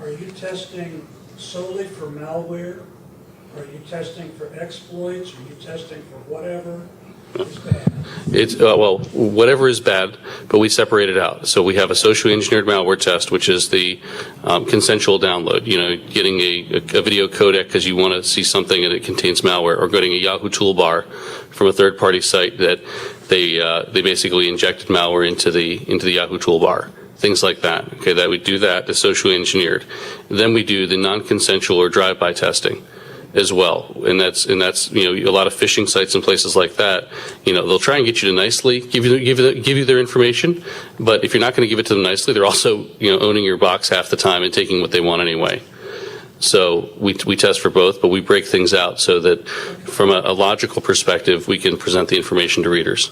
Are you testing solely for malware? Are you testing for exploits? Are you testing for whatever is bad? It's well, whatever is bad, but we separate it out. So we have a socially engineered malware test, which is the consensual download. You know, getting a video codec because you want to see something and it contains malware, or getting a Yahoo toolbar from a third-party site that they basically injected malware into the Yahoo toolbar. Things like that. Okay, that we do that. The socially engineered. Then we do the non-consensual or drive-by testing as well, and that's you know, a lot of phishing sites and places like that. You know, they'll try and get you to nicely give you their information, but if you're not going to give it to them nicely, they're also, you know, owning your box half the time and taking what they want anyway. So we test for both, but we break things out so that from a logical perspective, we can present the information to readers.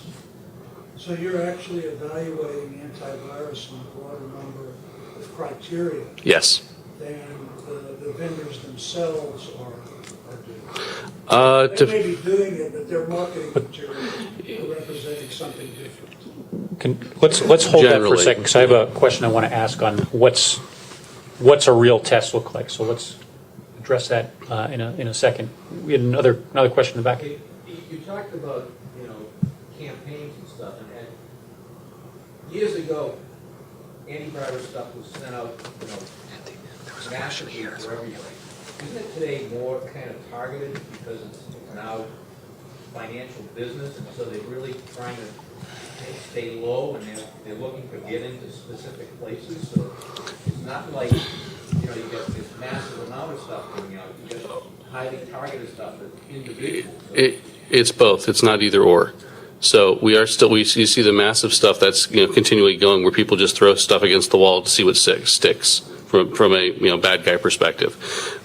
So you're actually evaluating antivirus on a broader number of criteria Yes. than the vendors themselves are doing. They may be doing it, but their marketing material are representing something different. Let's hold that for a Generally. second, because I have a question I want to ask on what's a real test look like. So let's address that in a second. We had another question in the back. Okay, you talked about, you know, campaigns and stuff, and years ago, antivirus stuff was sent out, you know, massively for everybody. Isn't it today more kind of targeted because it's now financial business, and so they're really trying to stay low, and they're looking to get into specific places? So it's not like, you know, you get this massive amount of stuff coming out. You get highly targeted stuff that's individual. It's both. It's not either or. So you see the massive stuff that's, you know, continually going, where people just throw stuff against the wall to see what sticks from a, you know, bad guy perspective.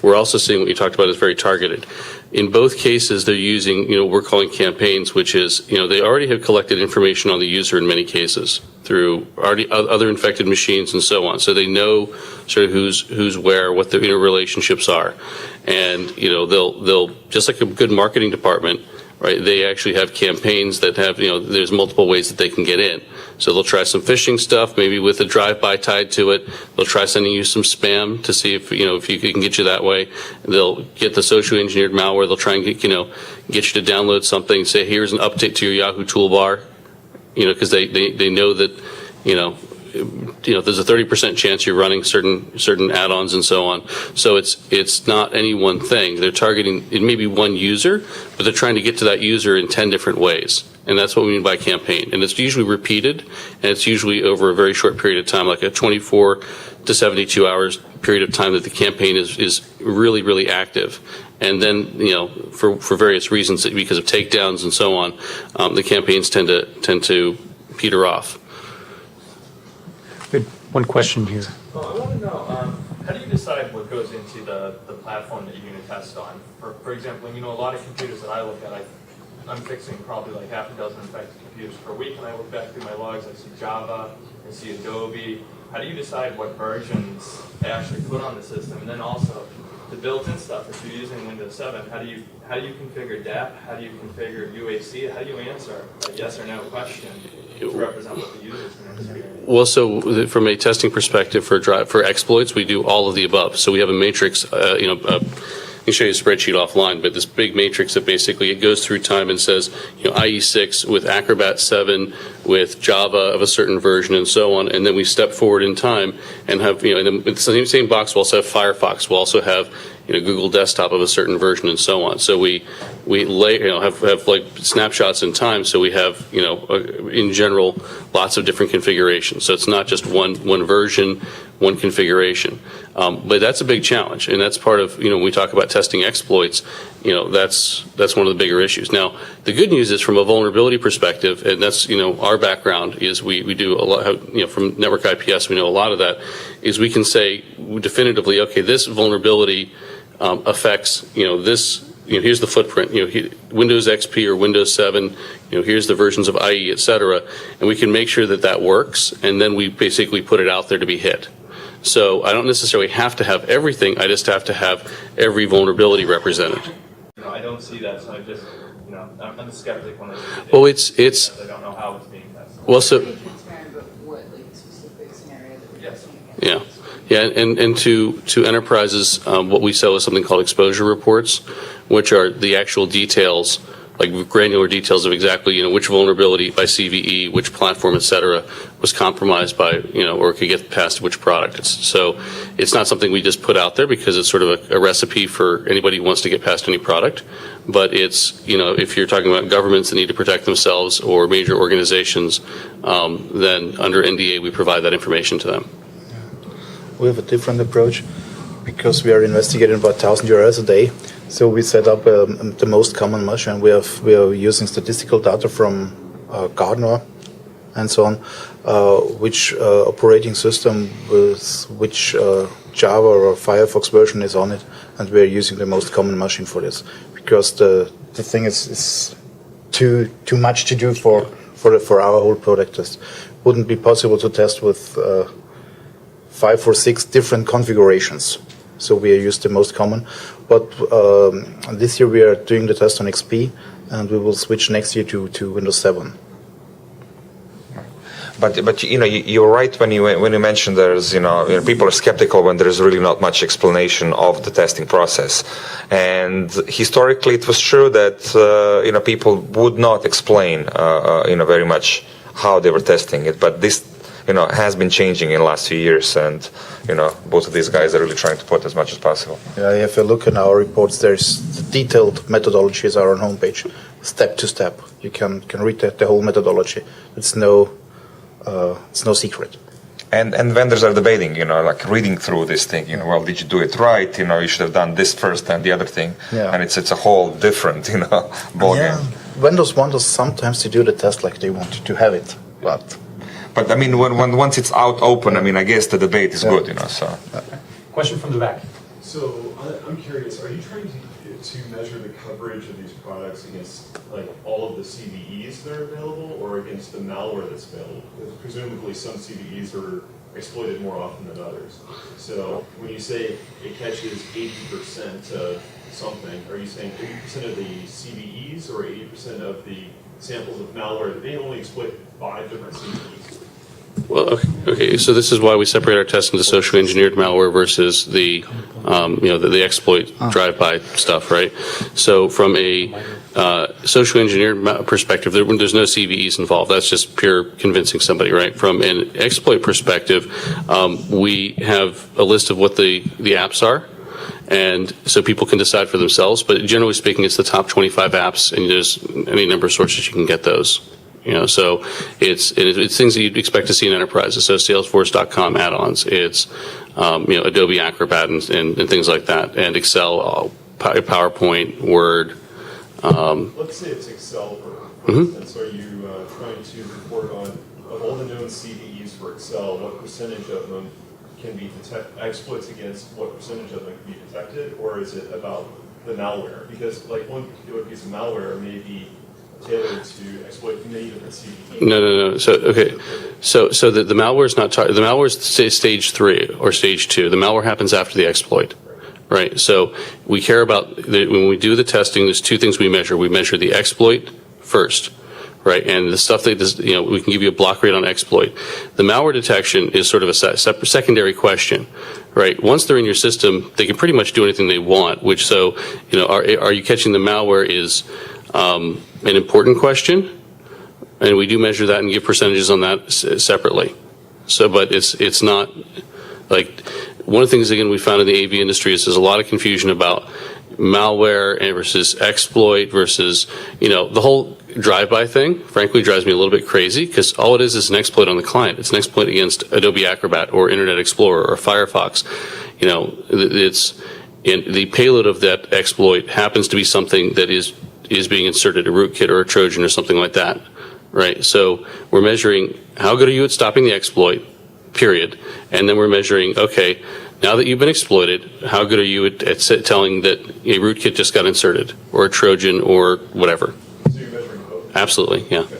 We're also seeing what you talked about is very targeted. In both cases, they're using, you know, we're calling campaigns, which is, you know, they already have collected information on the user in many cases through already other infected machines and so on. So they know sort of who's where, what the interrelationships are, and, you know, they'll just like a good marketing department. Right, they actually have campaigns that have, you know, there's multiple ways that they can get in. So they'll try some phishing stuff, maybe with a drive-by tied to it. They'll try sending you some spam to see if, you know, if you can get you that way. They'll get the socially engineered malware. They'll try and get you to download something. Say, here's an update to your Yahoo toolbar, you know, because they know that, you know, there's a 30% chance you're running certain add-ons and so on. So it's not any one thing. They're targeting, it may be one user, but they're trying to get to that user in 10 different ways. And that's what we mean by campaign. And it's usually repeated, and it's usually over a very short period of time, like a 24 to 72 hours period of time that the campaign is really, really active. And then, you know, for various reasons, because of takedowns and so on, the campaigns tend to peter off. Good. One question here. Well, I want to know, how do you decide what goes into the platform that you're going to test on? For example, you know, a lot of computers that I look at, I'm fixing probably like half a dozen infected computers per week, and I look back through my logs, I see Java, I see Adobe. How do you decide what versions to actually put on the system? And then also, the built-in stuff, if you're using Windows 7, how do you configure DAP? How do you configure UAC? How do you answer a yes or no question to represent what the user is going to experience? Well, so from a testing perspective for exploits, we do all of the above. So we have a matrix, I can show you a spreadsheet offline, but this big matrix that basically it goes through time and says, you know, IE6 with Acrobat 7 with Java of a certain version and so on, and then we step forward in time and have, you know, in the same box we'll also have Firefox, we'll also have, you know, Google Desktop of a certain version and so on. So we have like snapshots in time. So we have, you know, in general, lots of different configurations. So it's not just one version, one configuration. But that's a big challenge, and that's part of, you know, when we talk about testing exploits, you know, that's one of the bigger issues. Now, the good news is from a vulnerability perspective, and that's, you know, our background is we do a lot, you know, from network IPS, we know a lot of that, is we can say definitively, okay, this vulnerability affects, you know, this, you know, here's the footprint, you know, Windows XP or Windows 7, you know, here's the versions of IE, et cetera, and we can make sure that that works, and then we basically put it out there to be hit. So I don't necessarily have to have everything, I just have to have every vulnerability represented. You know, I don't see that, so I just, you know, I'm a skeptic when I see it. Well, it's I don't know how it's being tested. well, so Pretty transparent about what, like, the specific scenario that we're Yes. testing against. Yeah, and to enterprises, what we sell is something called exposure reports, which are the actual details, like granular details of exactly, which vulnerability by CVE, which platform, et cetera, was compromised by, or could get past which product. So it's not something we just put out there because it's sort of a recipe for anybody who wants to get past any product. But it's, if you're talking about governments that need to protect themselves or major organizations, then under NDA we provide that information to them. We have a different approach because we are investigating about 1,000 URLs a day. So we set up the most common mesh, and we are using statistical data from Gartner and so on, which operating system with which Java or Firefox version is on it, and we are using the most common machine for this because the thing is too much to do for our whole product test. Wouldn't be possible to test with 5 or 6 different configurations. So we used the most common. But this year we are doing the test on XP, and we will switch next year to Windows 7. But you're right when you mention there's people are skeptical when there's really not much explanation of the testing process, and historically it was true that people would not explain very much how they were testing it, but this has been changing in the last few years, and both of these guys are really trying to put as much as possible. Yeah, if you look in our reports, there's detailed methodologies are on homepage, step to step. You can read the whole methodology. It's no secret. And vendors are debating, like reading through this thing, well, did you do it right? You should have done this first and the other thing. Yeah. And it's a whole different, ballgame. Yeah, vendors want us sometimes to do the test like they want to have it, But I mean, when once it's out open, I mean, I guess the debate is good, so. Question from the back. So I'm curious, are you trying to measure the coverage of these products against like all of the CVEs that are available or against the malware that's available? Because presumably some CVEs are exploited more often than others. So when you say it catches 80% of something, are you saying 80% of the CVEs or 80% of the samples of malware that may only exploit 5 different CVEs? Well, okay. So this is why we separate our tests into socially engineered malware versus the, the exploit drive-by stuff, right? So from a socially engineered perspective, there's no CVEs involved. That's just pure convincing somebody, right? From an exploit perspective, we have a list of what the apps are, and so people can decide for themselves. But generally speaking, it's the top 25 apps, and there's any number of sources you can get those. So it's things that you'd expect to see in enterprises. So Salesforce.com add-ons, it's Adobe Acrobat and things like that, and Excel, PowerPoint, Word. Let's say it's Excel, for instance. Are you trying to report on of all the known CVEs for Excel, what percentage of them can be exploits against what percentage of them can be detected, or is it about the malware? Because like one particular piece of malware may be tailored to exploit many different CVEs. No. So okay, so the malware is not the malware is stage 3 or stage 2. The malware happens after the exploit, right? So we care about when we do the testing. There's 2 things we measure. We measure the exploit first, right? And the stuff that we can give you a block rate on exploit. The malware detection is sort of a secondary question, right? Once they're in your system, they can pretty much do anything they want. Which are you catching the malware is an important question, and we do measure that and give percentages on that separately. So, but it's not like one of the things again we found in the AV industry is there's a lot of confusion about malware versus exploit versus the whole drive-by thing. Frankly, drives me a little bit crazy because all it is an exploit on the client. It's an exploit against Adobe Acrobat or Internet Explorer or Firefox. It's the payload of that exploit happens to be something that is being inserted, a rootkit or a Trojan or something like that, right? So we're measuring how good are you at stopping the exploit, period. And then we're measuring, okay, now that you've been exploited, how good are you at telling that a rootkit just got inserted or a Trojan or whatever? So you're measuring both? Absolutely, yeah. Okay.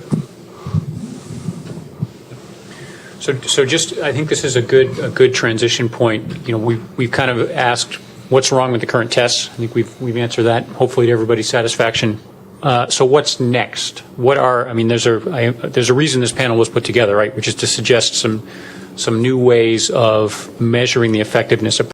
So just, I think this is a good transition point. We've kind of asked what's wrong with the current tests. I think we've answered that, hopefully to everybody's satisfaction. So what's next? There's a reason this panel was put together, right? Which is to suggest some some new ways of measuring the effectiveness of